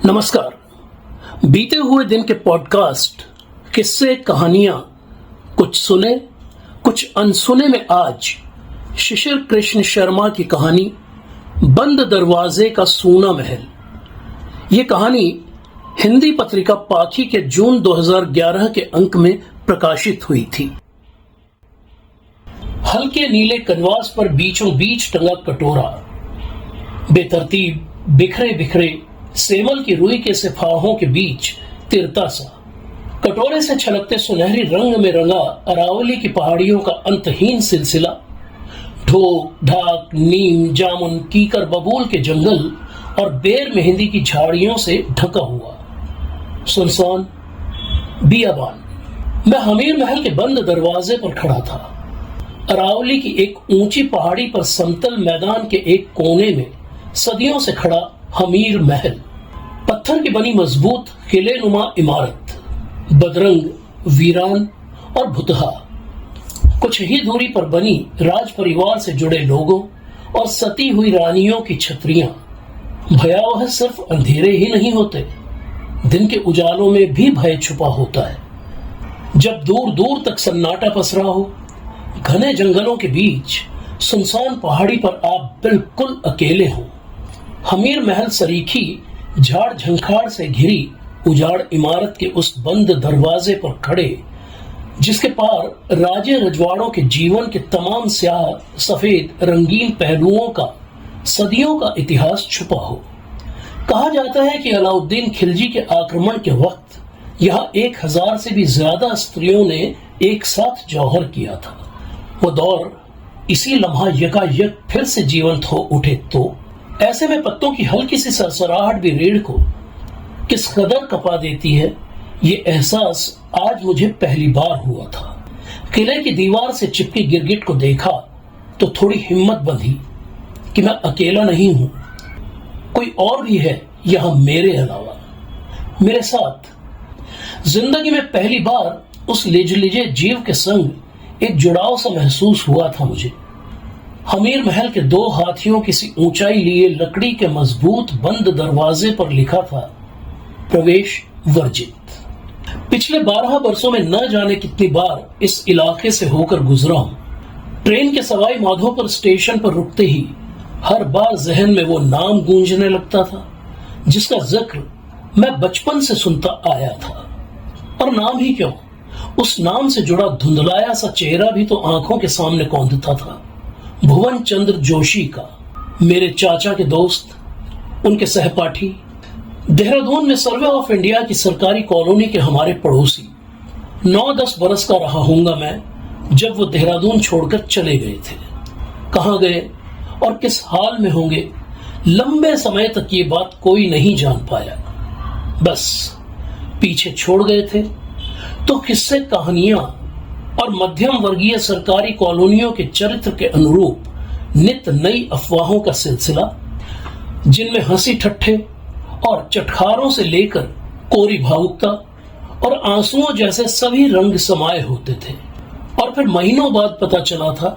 नमस्कार। बीते हुए दिन के पॉडकास्ट किस्से कहानियां कुछ सुने कुछ अनसुने में आज शिशिर कृष्ण शर्मा की कहानी बंद दरवाजे का सूना महल। ये कहानी हिंदी पत्रिका पाखी के जून 2011 के अंक में प्रकाशित हुई थी। हल्के नीले कनवास पर बीचों बीच टंगा कटोरा, बेतरतीब बिखरे बिखरे सेमल की रुई के सिफाहों के बीच तिरता सा, कटोरे से छलकते सुनहरी रंग में रंगा अरावली की पहाड़ियों का अंतहीन सिलसिला, ढोक ढाक नीम जामुन कीकर बबूल के जंगल और बेर मेहंदी की झाड़ियों से ढका हुआ सुनसान बियाबान। मैं हमीर महल के बंद दरवाजे पर खड़ा था। अरावली की एक ऊंची पहाड़ी पर समतल मैदान के एक कोने में सदियों से खड़ा हमीर महल, पत्थर की बनी मजबूत किले नुमा इमारत, बदरंग वीरान और भुतहा। कुछ ही दूरी पर बनी राज परिवार से जुड़े लोगों और सती हुई रानियों की छतरियां। भयावह सिर्फ अंधेरे ही नहीं होते, दिन के उजालों में भी भय छुपा होता है। जब दूर दूर तक सन्नाटा पसरा हो, घने जंगलों के बीच सुनसान पहाड़ी पर आप बिल्कुल अकेले हो। हमीर महल सरीखी झाड़ झंखाड़ से घिरी उजाड़ इमारत के उस बंद दरवाजे पर खड़े, जिसके पार राजे रजवाड़ों के जीवन के तमाम स्याह सफेद रंगीन पहलुओं का सदियों का इतिहास छुपा हो। कहा जाता है कि अलाउद्दीन खिलजी के आक्रमण के वक्त यहाँ 1000 से भी ज्यादा स्त्रियों ने एक साथ जौहर किया था। वो दौर इसी लम्हा यकायक फिर से जीवंत हो उठे तो ऐसे में पत्तों की हल्की सी सरसराहट भी रीढ़ को किस कदर कपा देती है, ये एहसास आज मुझे पहली बार हुआ था। किले की दीवार से चिपकी गिरगिट को देखा तो थोड़ी हिम्मत बंधी कि मैं अकेला नहीं हूं, कोई और भी है यहां मेरे अलावा, मेरे साथ। जिंदगी में पहली बार उस लिजलिजे जीव के संग एक जुड़ाव सा महसूस हुआ था मुझे। हमीर महल के 2 हाथियों किसी ऊंचाई लिए लकड़ी के मजबूत बंद दरवाजे पर लिखा था, प्रवेश वर्जित। पिछले 12 वर्षों में न जाने कितनी बार इस इलाके से होकर गुजरा हूं। ट्रेन के सवाई माधोपुर स्टेशन पर रुकते ही हर बार जहन में वो नाम गूंजने लगता था जिसका जिक्र मैं बचपन से सुनता आया था। और नाम ही क्यों, उस नाम से जुड़ा धुंधलाया सा चेहरा भी तो आंखों के सामने कौंधता था। भुवन चंद्र जोशी का, मेरे चाचा के दोस्त, उनके सहपाठी, देहरादून में सर्वे ऑफ इंडिया की सरकारी कॉलोनी के हमारे पड़ोसी। 9-10 बरस का रहा होऊंगा मैं जब वो देहरादून छोड़कर चले गए थे। कहां गए और किस हाल में होंगे, लंबे समय तक ये बात कोई नहीं जान पाया। बस पीछे छोड़ गए थे तो किस्से कहानियां और मध्यम वर्गीय सरकारी कॉलोनियों के चरित्र के अनुरूप नित नई अफवाहों का सिलसिला, जिनमें हंसी ठट्ठे और चटखारों से लेकर कोरी भावुकता और आंसुओं जैसे सभी रंग समाये होते थे। और फिर महीनों बाद पता चला था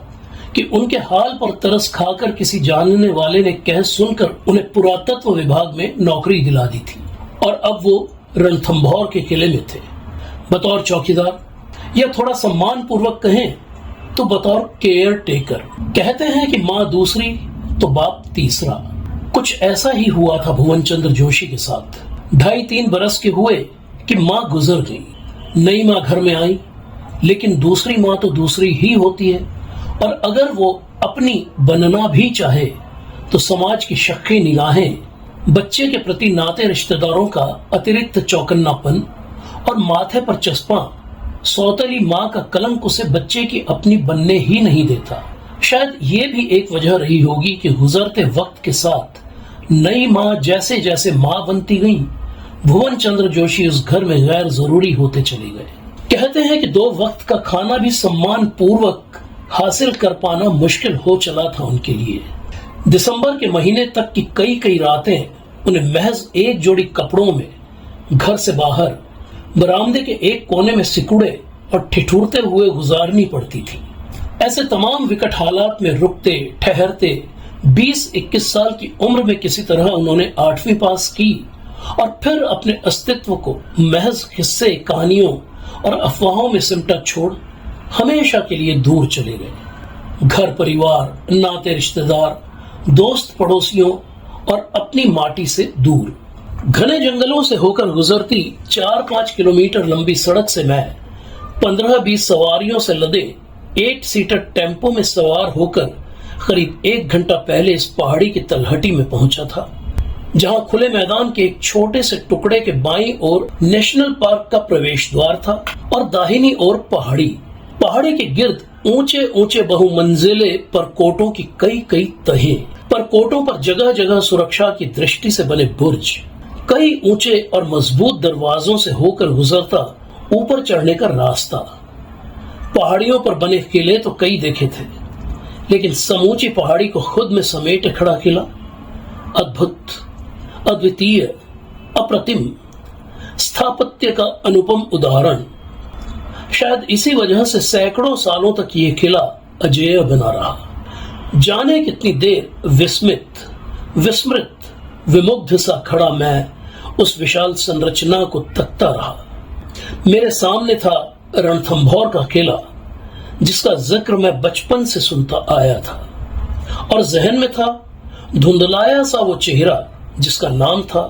कि उनके हाल पर तरस खाकर किसी जानने वाले ने कह सुनकर उन्हें पुरातत्व विभाग में नौकरी दिला दी थी और अब वो रणथंभौर के किले में थे बतौर चौकीदार, या थोड़ा सम्मान पूर्वक कहें तो बतौर केयर टेकर। कहते हैं कि माँ दूसरी तो बाप तीसरा। कुछ ऐसा ही हुआ था भुवन चंद्र जोशी के साथ। 2.5-3 बरस के हुए कि माँ गुजर गई। नई माँ घर में आई, लेकिन दूसरी माँ तो दूसरी ही होती है और अगर वो अपनी बनना भी चाहे तो समाज की शक्की निगाहें, बच्चे के प्रति नाते रिश्तेदारों का अतिरिक्त चौकन्नापन और माथे पर चस्पा सौतेली माँ का कलंक उसे बच्चे की अपनी बनने ही नहीं देता। शायद ये भी एक वजह रही होगी कि गुजरते वक्त के साथ नई माँ जैसे जैसे माँ बनती गई, भुवन चंद्र जोशी उस घर में गैर जरूरी होते चले गए। कहते हैं कि 2 वक्त का खाना भी सम्मान पूर्वक हासिल कर पाना मुश्किल हो चला था उनके लिए। दिसंबर के महीने तक की कई रातें उन्हें महज एक जोड़ी कपड़ों में घर से बाहर बरामदे के एक कोने में सिकुड़े और ठिठुरते हुए गुजारनी पड़ती थी। ऐसे तमाम विकट हालात में रुकते ठहरते 20-21 साल की उम्र में किसी तरह उन्होंने 8वीं पास की और फिर अपने अस्तित्व को महज किस्से, कहानियों और अफवाहों में सिमटा छोड़ हमेशा के लिए दूर चले गए। घर परिवार, नाते रिश्तेदार, दोस्त पड़ोसियों और अपनी माटी से दूर। घने जंगलों से होकर गुजरती 4-5 किलोमीटर लंबी सड़क से मैं 15-20 सवारियों से लदे 8 सीटर टेम्पो में सवार होकर करीब 1 घंटा पहले इस पहाड़ी की तलहटी में पहुंचा था, जहां खुले मैदान के एक छोटे से टुकड़े के बाईं ओर नेशनल पार्क का प्रवेश द्वार था और दाहिनी ओर पहाड़ी के गिर्द ऊंचे ऊंचे बहुमंजिले परकोटों की कई तहें, परकोटों पर जगह जगह सुरक्षा की दृष्टि से बने बुर्ज, कई ऊंचे और मजबूत दरवाजों से होकर गुजरता ऊपर चढ़ने का रास्ता। पहाड़ियों पर बने किले तो कई देखे थे, लेकिन समूची पहाड़ी को खुद में समेटे खड़ा किला अद्भुत, अद्वितीय, अप्रतिम, स्थापत्य का अनुपम उदाहरण। शायद इसी वजह से सैकड़ों सालों तक ये किला अजेय बना रहा। जाने कितनी देर विस्मृत, विमुग्ध सा खड़ा मैं उस विशाल संरचना को तकता रहा। मेरे सामने था रणथंभौर का किला, जिसका जिक्र मैं बचपन से सुनता आया था, और जहन में था धुंधलाया सा वो चेहरा जिसका नाम था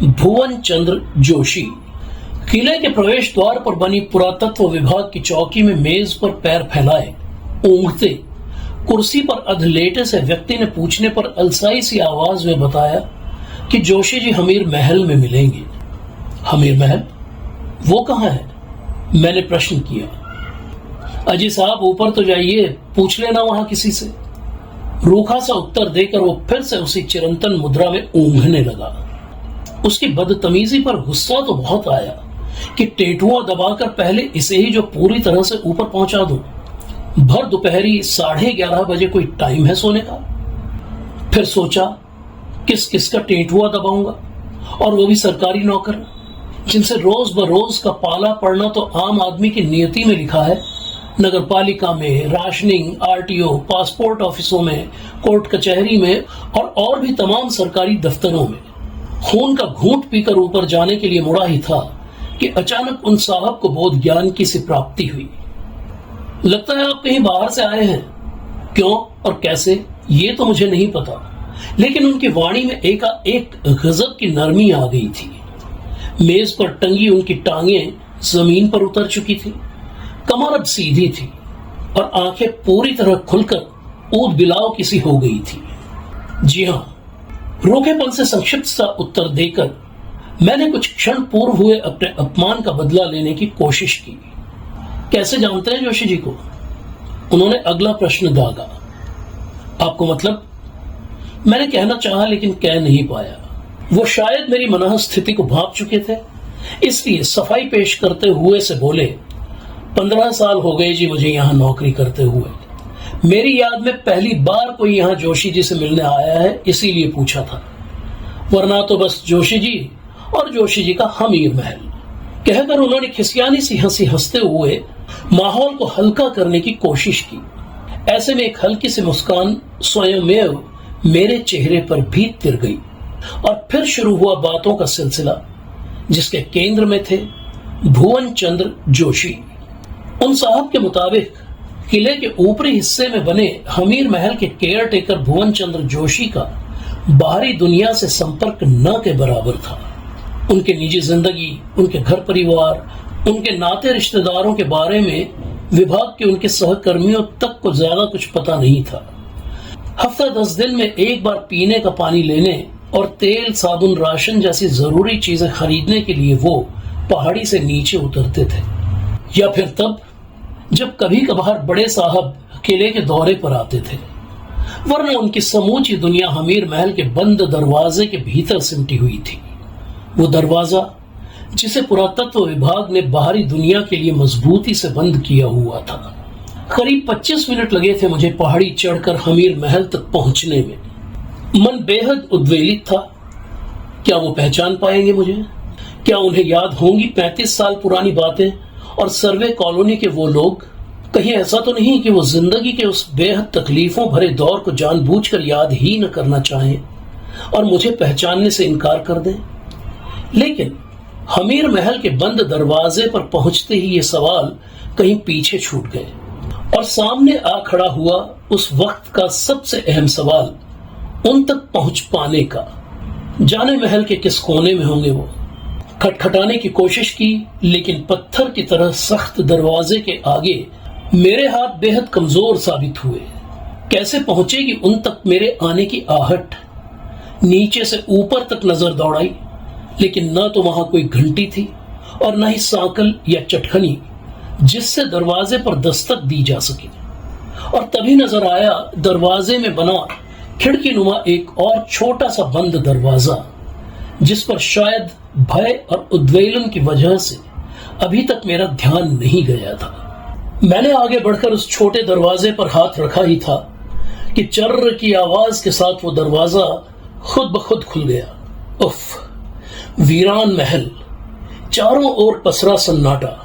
भुवन चंद्र जोशी। किले के प्रवेश द्वार पर बनी पुरातत्व विभाग की चौकी में मेज पर पैर फैलाए ऊँघते, कुर्सी पर अधलेटे से व्यक्ति ने पूछने पर अलसाई सी आवाज में बताया कि जोशी जी हमीर महल में मिलेंगे। हमीर महल? वो कहाँ है? मैंने प्रश्न किया। अजी साहब ऊपर तो जाइए, पूछ लेना वहां किसी से। रूखा सा उत्तर देकर वो फिर से उसी चिरंतन मुद्रा में ऊँघने लगा। उसकी बदतमीजी पर गुस्सा तो बहुत आया कि टेटुआ दबाकर पहले इसे ही जो पूरी तरह से ऊपर पहुंचा दूं। भर दोपहरी 11:30 बजे कोई टाइम है सोने का? फिर सोचा किस किस का टेटुआ दबाऊंगा, और वो भी सरकारी नौकर जिनसे रोज बरोज का पाला पड़ना तो आम आदमी की नियति में लिखा है। नगर पालिका में, राशनिंग, आरटीओ, पासपोर्ट ऑफिसों में, कोर्ट कचहरी में और भी तमाम सरकारी दफ्तरों में। खून का घूंट पीकर ऊपर जाने के लिए मुड़ा ही था कि अचानक उन साहब को बोध ज्ञान की सी प्राप्ति हुई। लगता है आप कहीं बाहर से आए हैं। क्यों और कैसे ये तो मुझे नहीं पता, लेकिन उनकी वाणी में एकाएक गजब की नरमी आ गई थी। मेज पर टंगी उनकी टांगें जमीन पर उतर चुकी थी, कमर अब सीधी थी और आंखें पूरी तरह खुलकर ऊद बिलाव किसी हो गई थी। जी हां, रोकेपन से संक्षिप्त सा उत्तर देकर मैंने कुछ क्षण पूर्व हुए अपने अपमान का बदला लेने की कोशिश की। कैसे जानते हैं जोशी जी को? उन्होंने अगला प्रश्न दागा। आपको मतलब? मैंने कहना चाहा लेकिन कह नहीं पाया। वो शायद मेरी मनः स्थिति को भांप चुके थे, इसलिए सफाई पेश करते हुए से बोले, 15 साल हो गए जी मुझे यहाँ नौकरी करते हुए। मेरी याद में पहली बार कोई यहाँ जोशी जी से मिलने आया है, इसीलिए पूछा था, वरना तो बस जोशी जी और जोशी जी का हमीर महल। कहकर उन्होंने खिसियानी सी हंसी हंसते हुए माहौल को हल्का करने की कोशिश की। ऐसे में एक हल्की सी मुस्कान स्वयमेव मेरे चेहरे पर भी तिर गई और फिर शुरू हुआ बातों का सिलसिला, जिसके केंद्र में थे भुवन चंद्र जोशी। उन साहब के मुताबिक किले के ऊपरी हिस्से में बने हमीर महल के केयर टेकर भुवन चंद्र जोशी का बाहरी दुनिया से संपर्क न के बराबर था। उनके निजी जिंदगी, उनके घर परिवार, उनके नाते रिश्तेदारों के बारे में विभाग के उनके सहकर्मियों तक को ज्यादा कुछ पता नहीं था। हफ्ता 10 दिन में एक बार पीने का पानी लेने और तेल, साबुन, राशन जैसी जरूरी चीजें खरीदने के लिए वो पहाड़ी से नीचे उतरते थे, या फिर तब जब कभी कभार बड़े साहब किले के दौरे पर आते थे। वरना उनकी समूची दुनिया हमीर महल के बंद दरवाजे के भीतर सिमटी हुई थी। वो दरवाजा जिसे पुरातत्व विभाग ने बाहरी दुनिया के लिए मजबूती से बंद किया हुआ था। करीब 25 मिनट लगे थे मुझे पहाड़ी चढ़कर हमीर महल तक पहुंचने में। मन बेहद उद्वेलित था। क्या वो पहचान पाएंगे मुझे? क्या उन्हें याद होंगी 35 साल पुरानी बातें और सर्वे कॉलोनी के वो लोग? कहीं ऐसा तो नहीं कि वो जिंदगी के उस बेहद तकलीफों भरे दौर को जानबूझकर याद ही न करना चाहें और मुझे पहचानने से इनकार कर दें? लेकिन हमीर महल के बंद दरवाजे पर पहुंचते ही ये सवाल कहीं पीछे छूट गए और सामने आ खड़ा हुआ उस वक्त का सबसे अहम सवाल उन तक पहुंच पाने का। जाने महल के किस कोने में होंगे वो। खटखटाने की कोशिश की, लेकिन पत्थर की तरह सख्त दरवाजे के आगे मेरे हाथ बेहद कमजोर साबित हुए। कैसे पहुंचेगी उन तक मेरे आने की आहट। नीचे से ऊपर तक नजर दौड़ाई, लेकिन न तो वहां कोई घंटी थी और न ही सांकल या चटखनी जिससे दरवाजे पर दस्तक दी जा सके। और तभी नजर आया दरवाजे में बना खिड़की नुमा एक और छोटा सा बंद दरवाजा, जिस पर शायद भय और उद्वेलन की वजह से अभी तक मेरा ध्यान नहीं गया था। मैंने आगे बढ़कर उस छोटे दरवाजे पर हाथ रखा ही था कि चर्र की आवाज के साथ वो दरवाजा खुद ब खुद खुल गया। उफ! वीरान महल, चारों ओर पसरा सन्नाटा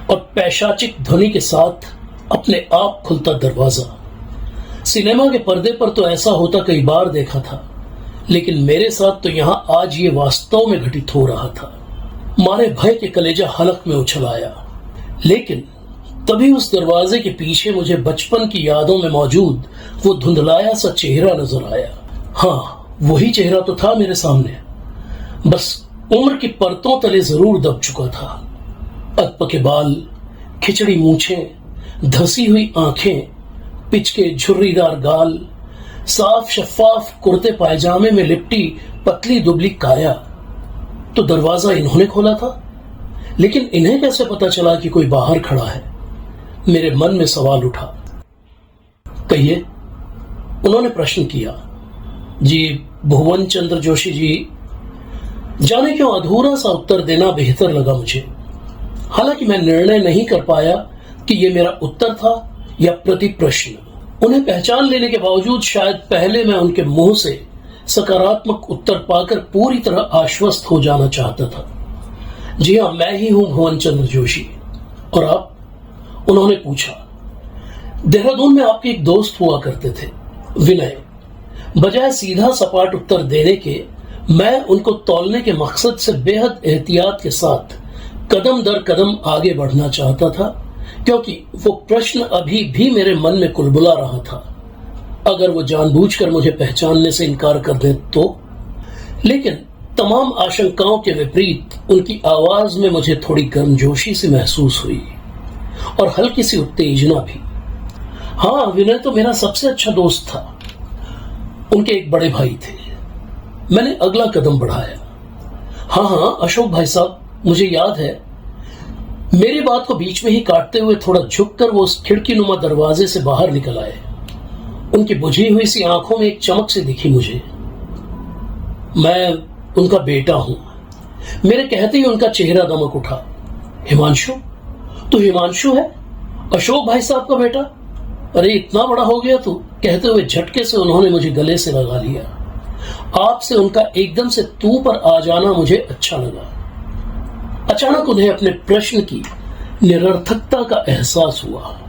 और पैशाचिक ध्वनि के साथ अपने आप खुलता दरवाजा। सिनेमा के पर्दे पर तो ऐसा होता कई बार देखा था, लेकिन मेरे साथ तो यहां आज ये वास्तव में घटित हो रहा था। मारे भय के कलेजा हलक में उछल आया। लेकिन तभी उस दरवाजे के पीछे मुझे बचपन की यादों में मौजूद वो धुंधलाया सा चेहरा नजर आया। हाँ, वही चेहरा तो था मेरे सामने, बस उम्र की परतों तले जरूर दब चुका था। अधपके बाल, खिचड़ी मूछें, धसी हुई आंखें, पिचके झुर्रीदार गाल, साफ शफाफ कुर्ते पायजामे में लिपटी पतली दुबली काया। तो दरवाजा इन्होंने खोला था, लेकिन इन्हें कैसे पता चला कि कोई बाहर खड़ा है? मेरे मन में सवाल उठा। कहिए, उन्होंने प्रश्न किया। जी, भुवन चंद्र जोशी जी। जाने क्यों अधूरा सा उत्तर देना बेहतर लगा मुझे। हालांकि मैं निर्णय नहीं कर पाया कि यह मेरा उत्तर था या प्रति प्रश्न। उन्हें पहचान लेने के बावजूद शायद पहले मैं उनके मुंह से सकारात्मक उत्तर पाकर पूरी तरह आश्वस्त हो जाना चाहता था। जी हाँ, मैं ही हूं भुवन चंद्र जोशी। और आप? उन्होंने पूछा। देहरादून में आपके एक दोस्त हुआ करते थे, विनय। बजाय सीधा सपाट उत्तर देने के, मैं उनको तौलने के मकसद से बेहद एहतियात के साथ कदम दर कदम आगे बढ़ना चाहता था, क्योंकि वो प्रश्न अभी भी मेरे मन में कुलबुला रहा था। अगर वो जानबूझकर मुझे पहचानने से इनकार कर दे तो? लेकिन तमाम आशंकाओं के विपरीत उनकी आवाज में मुझे थोड़ी गर्मजोशी सी महसूस हुई और हल्की सी उत्तेजना भी। हाँ, विनय तो मेरा सबसे अच्छा दोस्त था। उनके एक बड़े भाई थे। मैंने अगला कदम बढ़ाया। हाँ, अशोक भाई साहब, मुझे याद है। मेरी बात को बीच में ही काटते हुए थोड़ा झुककर वो उस खिड़की नुमा दरवाजे से बाहर निकल आए। उनकी बुझी हुई सी आंखों में एक चमक सी दिखी मुझे। मैं उनका बेटा हूं। मेरे कहते ही उनका चेहरा दमक उठा। हिमांशु? तू हिमांशु है? अशोक भाई साहब का बेटा? अरे इतना बड़ा हो गया तू? कहते हुए झटके से उन्होंने मुझे गले से लगा लिया। आपसे उनका एकदम से तू पर आ जाना मुझे अच्छा लगा। अचानक उन्हें अपने प्रश्न की निरर्थकता का एहसास हुआ।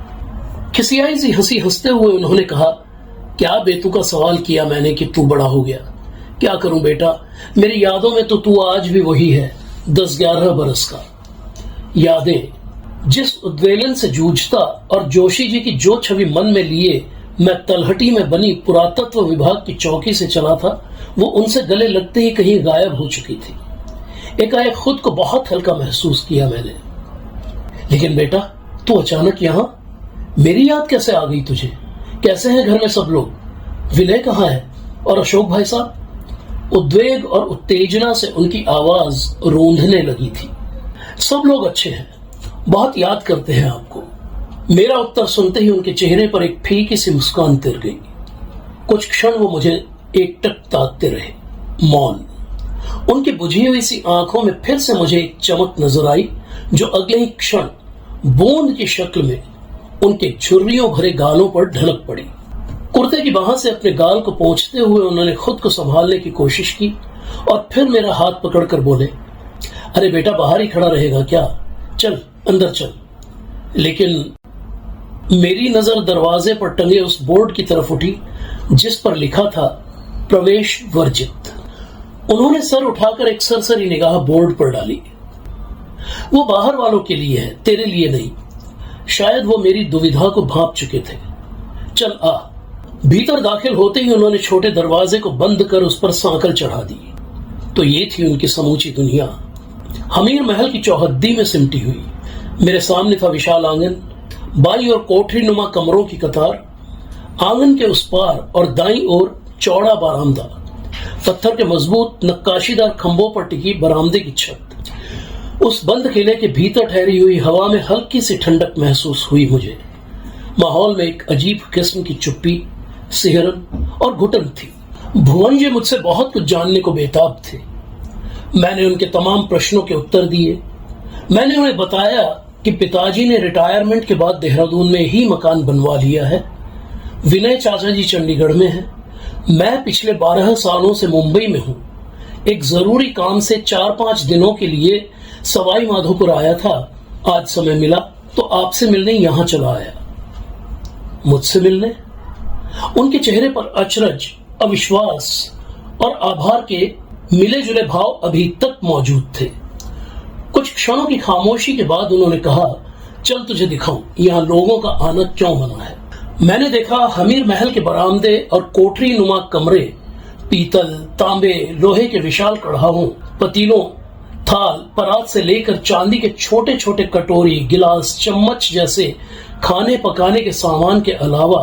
खिसियाई सी हंसी हंसते हुए उन्होंने कहा, क्या बेतुका सवाल किया मैंने कि तू बड़ा हो गया? क्या करूं बेटा, मेरी यादों में तो तू आज भी वही है, 10-11 बरस का। यादें, जिस उद्वेलन से जूझता और जोशी जी की जो छवि मन में लिए मैं तलहटी में बनी पुरातत्व विभाग की चौकी से चला था, वो उनसे गले लगते ही कहीं गायब हो चुकी थी। एकाएक खुद को बहुत हल्का महसूस किया मैंने। लेकिन बेटा, तू अचानक यहां? मेरी याद कैसे आ गई तुझे? कैसे हैं घर में सब लोग? विनय कहाँ है? और अशोक भाई साहब? उद्वेग और उत्तेजना से उनकी आवाज रूंधने लगी थी। सब लोग अच्छे हैं, बहुत याद करते हैं आपको। मेरा उत्तर सुनते ही उनके चेहरे पर एक फीकी सी मुस्कान तिर गई। कुछ क्षण वो मुझे एकटक ताकते रहे, मौन। उनकी बुझी हुई सी आंखों में फिर से मुझे एक चमक नजर आई, जो अगले ही क्षण बूंद की शक्ल में उनके झुर्रियों भरे गालों पर ढलक पड़ी। कुर्ते की बाह से अपने गाल को पोंछते हुए उन्होंने खुद को संभालने की कोशिश की और फिर मेरा हाथ पकड़कर बोले, अरे बेटा, बाहर ही खड़ा रहेगा क्या? चल अंदर चल। लेकिन मेरी नजर दरवाजे पर टंगे उस बोर्ड की तरफ उठी जिस पर लिखा था, प्रवेश वर्जित। उन्होंने सर उठाकर एक सरसरी निगाह बोर्ड पर डाली। वो बाहर वालों के लिए है, तेरे लिए नहीं। शायद वो मेरी दुविधा को भांप चुके थे। चल आ। भीतर दाखिल होते ही उन्होंने छोटे दरवाजे को बंद कर उस पर सांकल चढ़ा दी। तो ये थी उनकी समूची दुनिया, हमीर महल की चौहद्दी में सिमटी हुई। मेरे सामने था विशाल आंगन, बाई और कोठरी नुमा कमरों की कतार, आंगन के उस पार और दाईं ओर चौड़ा बरामदा, पत्थर के मजबूत नक्काशीदार खंभों पर टिकी बरामदे की छत। उस बंद किले के भीतर ठहरी हुई हवा में हल्की सी ठंडक महसूस हुई मुझे। माहौल में एक अजीब किस्म की चुप्पी, सिहरन और घुटन थी। भुवन जी मुझसे बहुत कुछ जानने को बेताब थे। मैंने उनके तमाम प्रश्नों के उत्तर दिए। मैंने उन्हें बताया कि पिताजी ने रिटायरमेंट के बाद देहरादून में ही मकान बनवा लिया है। विनय चाचा जी चंडीगढ़ में हैं। मैं पिछले 12 सालों से मुंबई में हूं। एक जरूरी काम से 4-5 दिनों के लिए सवाई माधोपुर आया था। आज समय मिला तो आपसे मिलने यहां चला आया। मुझसे मिलने? उनके चेहरे पर अचरज, अविश्वास और आभार के मिले जुले भाव अभी तक मौजूद थे। कुछ क्षणों की खामोशी के बाद उन्होंने कहा, चल तुझे दिखाऊं यहां लोगों का आना क्यों बना है। मैंने देखा हमीर महल के बरामदे और कोठरी नुमा कमरे पीतल, तांबे, लोहे के विशाल कढ़ावों, पतीलों, थाल, परात से लेकर चांदी के छोटे छोटे कटोरी, गिलास, चम्मच जैसे खाने पकाने के सामान के अलावा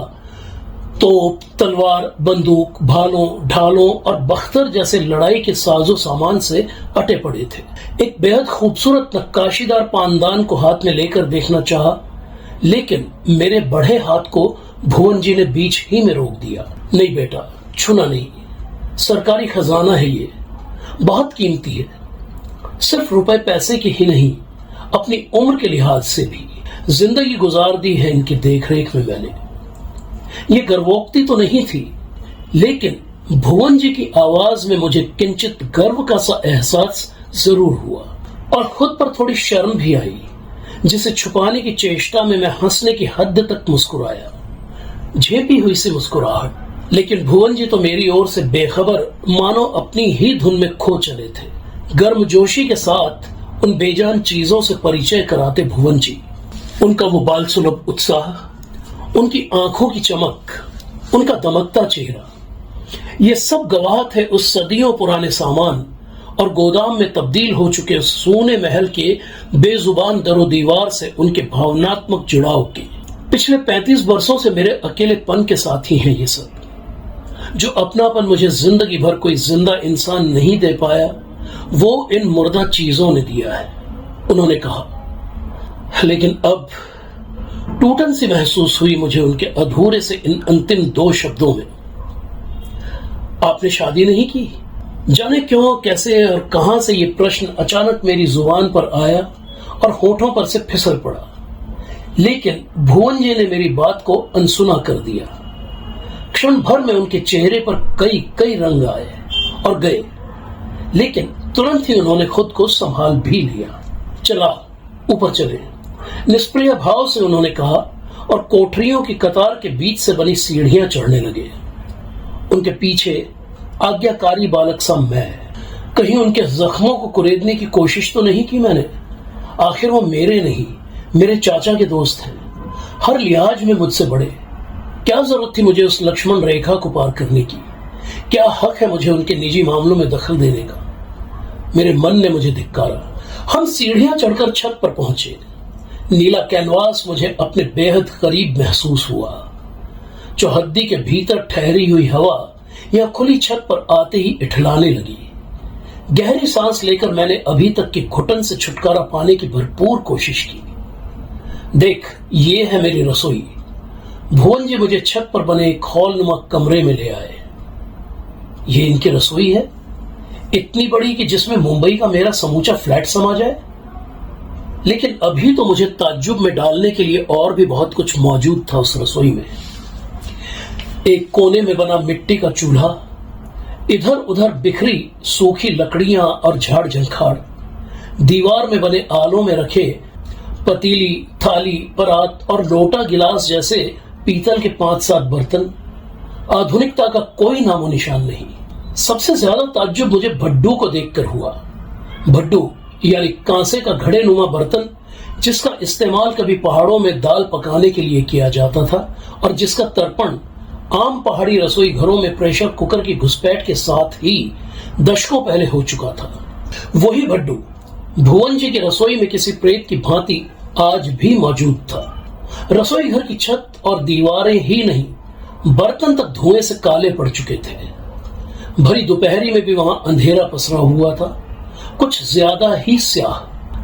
तोप, तलवार, बंदूक, भालों, ढालों और बख्तर जैसे लड़ाई के साजो सामान से अटे पड़े थे। एक बेहद खूबसूरत नक्काशीदार पानदान को हाथ में लेकर देखना चाहा, लेकिन मेरे बढ़े हाथ को भुवन जी ने बीच ही में रोक दिया। नहीं बेटा, छूना नहीं, सरकारी खजाना है ये, बहुत कीमती है। सिर्फ रुपए पैसे की ही नहीं, अपनी उम्र के लिहाज से भी जिंदगी गुजार दी है इनकी देखरेख में मैंने। ये गर्वोक्ति तो नहीं थी, लेकिन भुवन जी की आवाज में मुझे किंचित गर्व का सा एहसास जरूर हुआ और खुद पर थोड़ी शर्म भी आई, जिसे छुपाने की चेष्टा में मैं हंसने की हद तक मुस्कुराया। झेपी हुई सी मुस्कुराहट, लेकिन भुवन जी तो मेरी ओर से बेखबर, मानो अपनी ही धुन में खो चले थे। गर्मजोशी के साथ उन बेजान चीजों से परिचय कराते भुवन जी, उनका वो बाल सुलभ उत्साह, उनकी आंखों की चमक, उनका दमकता चेहरा, ये सब गवाह थे उस सदियों पुराने सामान और गोदाम में तब्दील हो चुके उस सोने महल के बेजुबान दरो दीवार से उनके भावनात्मक जुड़ाव के। पिछले 35 वर्षों से मेरे अकेलेपन के साथी हैं ये सब। जो अपनापन मुझे जिंदगी भर कोई जिंदा इंसान नहीं दे पाया, वो इन मुर्दा चीजों ने दिया है, उन्होंने कहा। लेकिन अब टूटन सी महसूस हुई मुझे उनके अधूरे से इन अंतिम 2 शब्दों में। आपने शादी नहीं की? जाने क्यों, कैसे और कहां से ये प्रश्न अचानक मेरी जुबान पर आया और होठों पर से फिसल पड़ा, लेकिन भुवन जी ने मेरी बात को अनसुना कर दिया। क्षण भर में उनके चेहरे पर कई कई रंग आए और गए, लेकिन तुरंत ही उन्होंने खुद को संभाल भी लिया। चला ऊपर चले, निष्प्रिय भाव से उन्होंने कहा और कोठरियों की कतार के बीच से बनी सीढ़ियां चढ़ने लगे। उनके पीछे आज्ञाकारी बालक सा मैं। कहीं उनके जख्मों को कुरेदने की कोशिश तो नहीं की मैंने? आखिर वो मेरे नहीं, मेरे चाचा के दोस्त हैं, हर लिहाज में मुझसे बड़े। क्या जरूरत थी मुझे उस लक्ष्मण रेखा को पार करने की? क्या हक है मुझे उनके निजी मामलों में दखल देने का? मेरे मन ने मुझे धिक्कारा। हम सीढ़ियां चढ़कर छत पर पहुंचे। नीला कैनवास मुझे अपने बेहद करीब महसूस हुआ। चौहद्दी के भीतर ठहरी हुई हवा यह खुली छत पर आते ही इठलाने लगी। गहरी सांस लेकर मैंने अभी तक की घुटन से छुटकारा पाने की भरपूर कोशिश की। देख, ये है मेरी रसोई। भुवन जी मुझे छत पर बने एक हॉलनुमा कमरे में ले आए। ये इनकी रसोई है, इतनी बड़ी कि जिसमें मुंबई का मेरा समूचा फ्लैट समा जाए। लेकिन अभी तो मुझे ताज्जुब में डालने के लिए और भी बहुत कुछ मौजूद था उस रसोई में। एक कोने में बना मिट्टी का चूल्हा, इधर उधर बिखरी सूखी लकड़ियां और झाड़ झंखाड़, दीवार में बने आलों में रखे पतीली, थाली, परात और लोटा गिलास जैसे पीतल के 5-7 बर्तन। आधुनिकता का कोई नामो निशान नहीं। सबसे ज्यादा ताज्जुब मुझे भड्डू को देखकर हुआ। भड्डू यानी कांसे का घड़े नुमा बर्तन जिसका इस्तेमाल कभी पहाड़ों में दाल पकाने के लिए किया जाता था और जिसका तर्पण आम पहाड़ी रसोई घरों में प्रेशर कुकर की घुसपैठ के साथ ही दशकों पहले हो चुका था। वही भड्डू भुवन जी की रसोई में किसी प्रेत की भांति आज भी मौजूद था। रसोई घर की छत और दीवारें ही नहीं, बर्तन तक धुएं से काले पड़ चुके थे। भरी दोपहरी में भी वहां अंधेरा पसरा हुआ था, कुछ ज्यादा ही स्याह।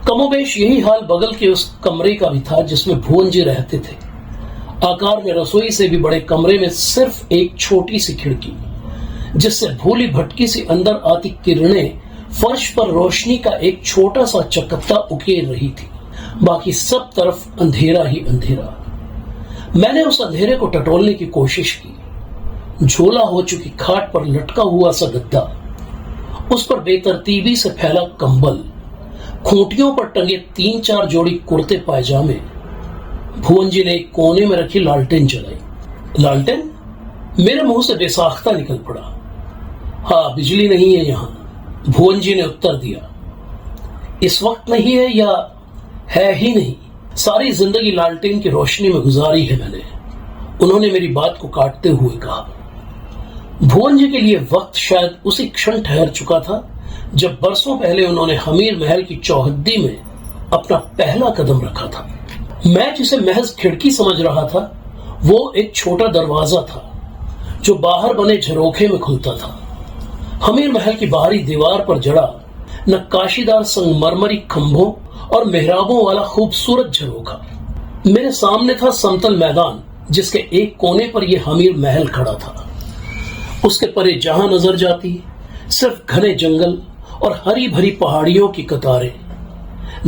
कमोबेश यही हाल बगल के उस कमरे का भी था जिसमें भुवन जी रहते थे। आकार में रसोई से भी बड़े कमरे में सिर्फ एक छोटी सी खिड़की, जिससे भूली भटकी सी अंदर आती किरणें फर्श पर रोशनी का एक छोटा सा चकत्ता उकेर रही थी। बाकी सब तरफ अंधेरा ही अंधेरा। मैंने उस अंधेरे को टटोलने की कोशिश की। झोला हो चुकी खाट पर लटका हुआ सा गद्दा, उस पर बेतरतीबी से फैला कंबल, खूंटियों पर टंगे 3-4 जोड़ी कुर्ते पायजामे। भुवन जी ने एक कोने में रखी लालटेन जलाई। लालटेन? मेरे मुंह से बेसाख्ता निकल पड़ा। हाँ, बिजली नहीं है यहां, भुवन जी ने उत्तर दिया। इस वक्त नहीं है या है ही नहीं, सारी जिंदगी लालटेन की रोशनी में गुजारी है मैंने, उन्होंने मेरी बात को काटते हुए कहा। भुवन जी के लिए वक्त शायद उसी क्षण ठहर चुका था जब बरसों पहले उन्होंने हमीर महल की चौहद्दी में अपना पहला कदम रखा था। मैं जिसे महज खिड़की समझ रहा था, वो एक छोटा दरवाजा था जो बाहर बने झरोखे में खुलता था। हमीर महल की बाहरी दीवार पर जड़ा नक्काशीदार संगमरमरी खंभों और मेहराबों वाला खूबसूरत झरोखा। मेरे सामने था समतल मैदान जिसके एक कोने पर यह हमीर महल खड़ा था। उसके परे जहां नजर जाती सिर्फ घने जंगल और हरी भरी पहाड़ियों की कतारें।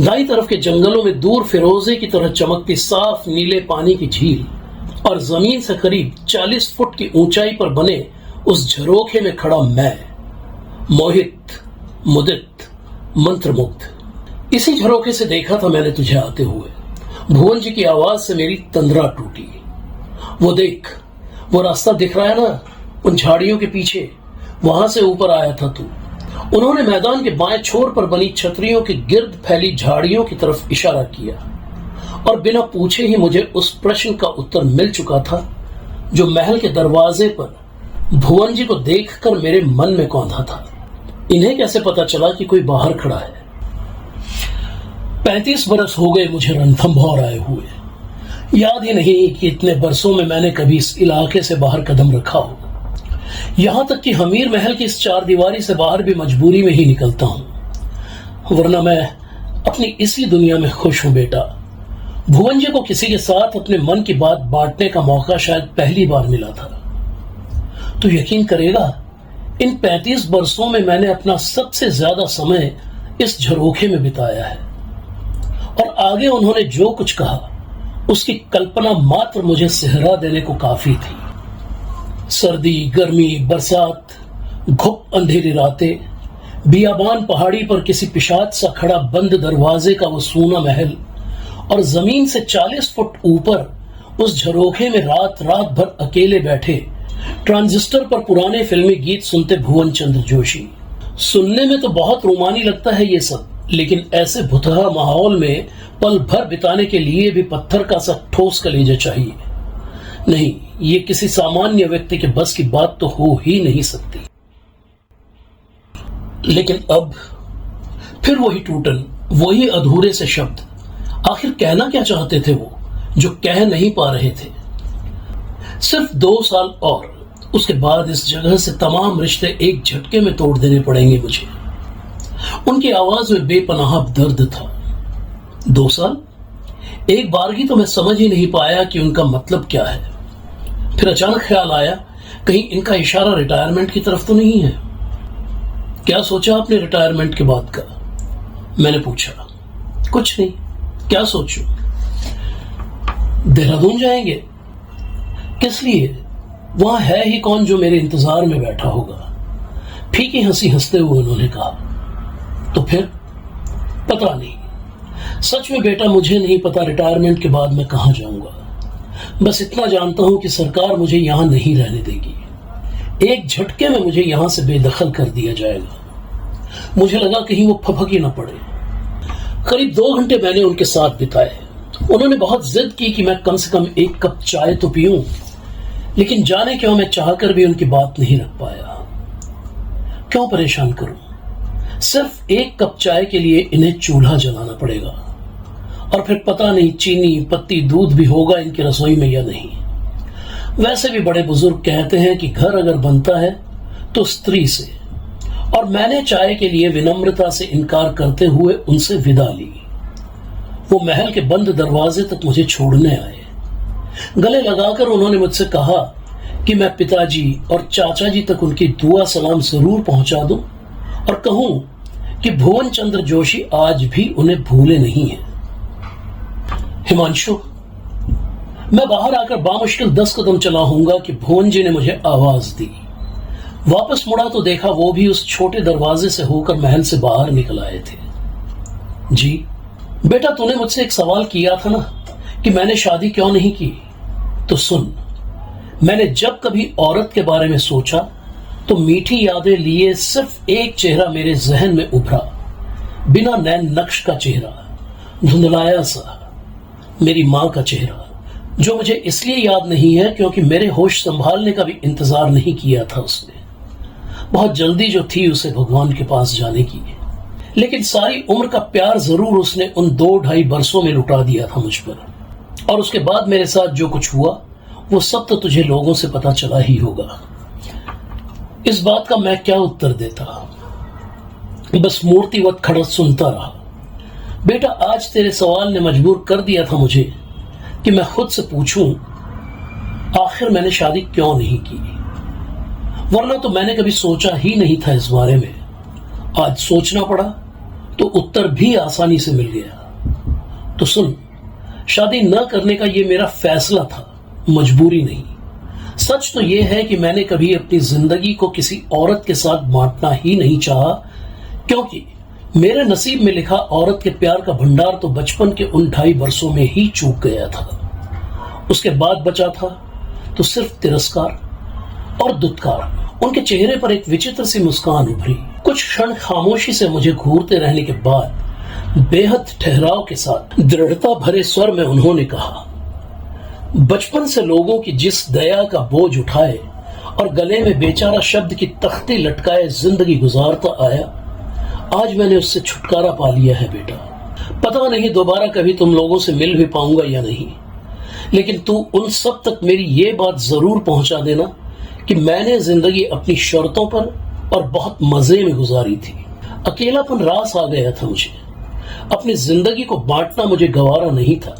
दाईं तरफ के जंगलों में दूर फिरोजे की तरह चमकती साफ नीले पानी की झील और जमीन से करीब 40 फुट की ऊंचाई पर बने उस झरोखे में खड़ा मैं, मोहित, मुदित, मंत्रमुग्ध। इसी झरोखे से देखा था मैंने तुझे आते हुए। भुवन जी की आवाज से मेरी तंद्रा टूटी। वो देख, वो रास्ता दिख रहा है ना, उन झाड़ियों के पीछे, वहां से ऊपर आया था तू। उन्होंने मैदान के बाएं छोर पर बनी छतरियों के गिर्द फैली झाड़ियों की तरफ इशारा किया और बिना पूछे ही मुझे उस प्रश्न का उत्तर मिल चुका था जो महल के दरवाजे पर भुवन जी को देखकर मेरे मन में कौंधा था। इन्हें कैसे पता चला कि कोई बाहर खड़ा है? 35 बरस हो गए मुझे रणथंभौर आए हुए। याद ही नहीं कि इतने बरसों में मैंने कभी इस इलाके से बाहर कदम रखा हो। यहां तक कि हमीर महल की इस चारदीवारी से बाहर भी मजबूरी में ही निकलता हूं, वरना मैं अपनी इसी दुनिया में खुश हूं बेटा। भुवन जी को किसी के साथ अपने मन की बात बांटने का मौका शायद पहली बार मिला था। तो यकीन करेगा, इन 35 बरसों में मैंने अपना सबसे ज्यादा समय इस झरोखे में बिताया है। और आगे उन्होंने जो कुछ कहा उसकी कल्पना मात्र मुझे सेहरा देने को काफी थी। सर्दी, गर्मी, बरसात, घुप अंधेरी रातें, बियाबान पहाड़ी पर किसी पिशाच सा खड़ा बंद दरवाजे का वो सूना महल और जमीन से 40 फुट ऊपर उस झरोखे में रात रात भर अकेले बैठे ट्रांजिस्टर पर पुराने फिल्मी गीत सुनते भुवन चंद्र जोशी। सुनने में तो बहुत रोमानी लगता है ये सब, लेकिन ऐसे भुतहा माहौल में पल भर बिताने के लिए भी पत्थर का सा ठोस कलेजा चाहिए। नहीं, ये किसी सामान्य व्यक्ति के बस की बात तो हो ही नहीं सकती। लेकिन अब फिर वही टूटन, वही अधूरे से शब्द। आखिर कहना क्या चाहते थे वो, जो कह नहीं पा रहे थे? सिर्फ 2 साल और, उसके बाद इस जगह से तमाम रिश्ते एक झटके में तोड़ देने पड़ेंगे मुझे। उनकी आवाज में बेपनाह दर्द था। 2 साल? एक बारगी तो मैं समझ ही नहीं पाया कि उनका मतलब क्या है। फिर अचानक ख्याल आया, कहीं इनका इशारा रिटायरमेंट की तरफ तो नहीं है। क्या सोचा आपने रिटायरमेंट के बाद का? मैंने पूछा। कुछ नहीं, क्या सोचूं? देहरादून जाएंगे? किस लिए? वहां है ही कौन जो मेरे इंतजार में बैठा होगा? फीकी हंसी हंसते हुए उन्होंने कहा। तो फिर? पता नहीं, सच में बेटा मुझे नहीं पता रिटायरमेंट के बाद मैं कहां जाऊंगा। बस इतना जानता हूं कि सरकार मुझे यहां नहीं रहने देगी। एक झटके में मुझे यहां से बेदखल कर दिया जाएगा। मुझे लगा कहीं वो फपक ही न पड़े। करीब 2 घंटे मैंने उनके साथ बिताए। उन्होंने बहुत जिद की कि मैं कम से कम 1 कप चाय तो पीऊं, लेकिन जाने क्यों मैं चाहकर भी उनकी बात नहीं रख पाया। क्यों परेशान करूं? सिर्फ 1 कप चाय के लिए इन्हें चूल्हा जलाना पड़ेगा, और फिर पता नहीं चीनी, पत्ती, दूध भी होगा इनकी रसोई में या नहीं। वैसे भी बड़े बुजुर्ग कहते हैं कि घर अगर बनता है तो स्त्री से, और मैंने चाय के लिए विनम्रता से इनकार करते हुए उनसे विदा ली। वो महल के बंद दरवाजे तक मुझे छोड़ने आए। गले लगाकर उन्होंने मुझसे कहा कि मैं पिताजी और चाचा जी तक उनकी दुआ सलाम जरूर पहुंचा दूं, और कहूं कि भुवन चंद्र जोशी आज भी उन्हें भूले नहीं हैं। हिमांशु, मैं बाहर आकर बामुश्किल 10 कदम चला होऊंगा कि भुवन जी ने मुझे आवाज दी। वापस मुड़ा तो देखा वो भी उस छोटे दरवाजे से होकर महल से बाहर निकल आए थे। जी बेटा, तूने मुझसे एक सवाल किया था ना कि मैंने शादी क्यों नहीं की। तो सुन, मैंने जब कभी औरत के बारे में सोचा तो मीठी यादें लिए सिर्फ एक चेहरा मेरे जहन में उभरा, बिना नैन नक्श का चेहरा, धुंधलाया सा, मेरी मां का चेहरा, जो मुझे इसलिए याद नहीं है क्योंकि मेरे होश संभालने का भी इंतजार नहीं किया था उसने। बहुत जल्दी जो थी उसे भगवान के पास जाने की, लेकिन सारी उम्र का प्यार जरूर उसने उन 2-2.5 बरसों में लुटा दिया था मुझ पर। और उसके बाद मेरे साथ जो कुछ हुआ वो सब तो तुझे लोगों से पता चला ही होगा। इस बात का मैं क्या उत्तर देता, बस मूर्तिवत खड़ा सुनता रहा। बेटा, आज तेरे सवाल ने मजबूर कर दिया था मुझे कि मैं खुद से पूछूं आखिर मैंने शादी क्यों नहीं की, वरना तो मैंने कभी सोचा ही नहीं था इस बारे में। आज सोचना पड़ा तो उत्तर भी आसानी से मिल गया। तो सुन, शादी न करने का ये मेरा फैसला था, मजबूरी नहीं। सच तो यह है कि मैंने कभी अपनी जिंदगी को किसी औरत के साथ बांटना ही नहीं चाहा, क्योंकि मेरे नसीब में लिखा औरत के प्यार का भंडार तो बचपन के उन 2.5 वर्षों में ही चूक गया था। उसके बाद बचा था तो सिर्फ तिरस्कार और दुत्कार। उनके चेहरे पर एक विचित्र सी मुस्कान उभरी। कुछ क्षण खामोशी से मुझे घूरते रहने के बाद बेहद ठहराव के साथ दृढ़ता भरे स्वर में उन्होंने कहा, बचपन से लोगों की जिस दया का बोझ उठाए और गले में बेचारा शब्द की तख्ती लटकाए जिंदगी गुजारता आया, आज मैंने उससे छुटकारा पा लिया है बेटा। पता नहीं दोबारा कभी तुम लोगों से मिल भी पाऊंगा या नहीं, लेकिन तू उन सब तक मेरी ये बात जरूर पहुंचा देना कि मैंने जिंदगी अपनी शर्तों पर और बहुत मजे में गुजारी थी। अकेलापन रास आ गया था मुझे। अपनी जिंदगी को बांटना मुझे गवारा नहीं था,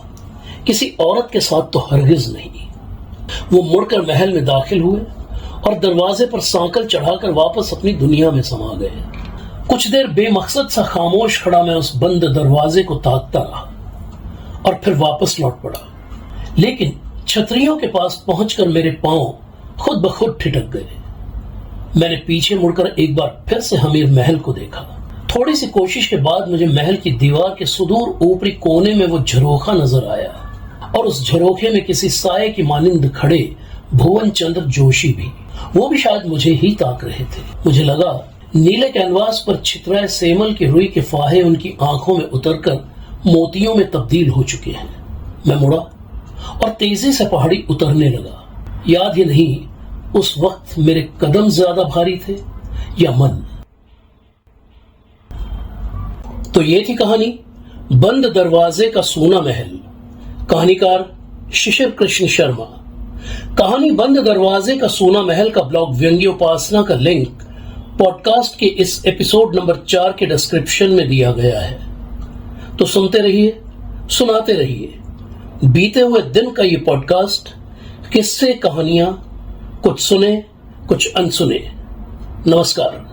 किसी औरत के साथ तो हरगिज नहीं। वो मुड़कर महल में दाखिल हुए और दरवाजे पर सांकल चढ़ाकर वापस अपनी दुनिया में समा गए। कुछ देर बेमकसद सा खामोश खड़ा मैं उस बंद दरवाजे को ताकता रहा और फिर वापस लौट पड़ा। लेकिन छतरियों के पास पहुंचकर मेरे पांव खुद ब खुद ठिठक गए। मैंने पीछे मुड़कर एक बार फिर से हमीर महल को देखा। थोड़ी सी कोशिश के बाद मुझे महल की दीवार के सुदूर ऊपरी कोने में वो झरोखा नजर आया, और उस झरोखे में किसी साये की मानिंद खड़े भुवन चंद्र जोशी भी। वो भी शायद मुझे ही ताक रहे थे। मुझे लगा नीले कैनवास पर छितराए सेमल की रुई के फाहे उनकी आंखों में उतरकर मोतियों में तब्दील हो चुके हैं। मैं मुड़ा और तेजी से पहाड़ी उतरने लगा। याद ही नहीं उस वक्त मेरे कदम ज्यादा भारी थे या मन। तो ये थी कहानी बंद दरवाजे का सूना महल। कहानीकार शिशिर कृष्ण शर्मा। कहानी बंद दरवाजे का सूना महल का ब्लॉग व्यंग्योपासना का लिंक पॉडकास्ट के इस एपिसोड नंबर 4 के डिस्क्रिप्शन में दिया गया है। तो सुनते रहिए, सुनाते रहिए। बीते हुए दिन का ये पॉडकास्ट किस्से, कहानियां, कुछ सुने कुछ अनसुने। नमस्कार।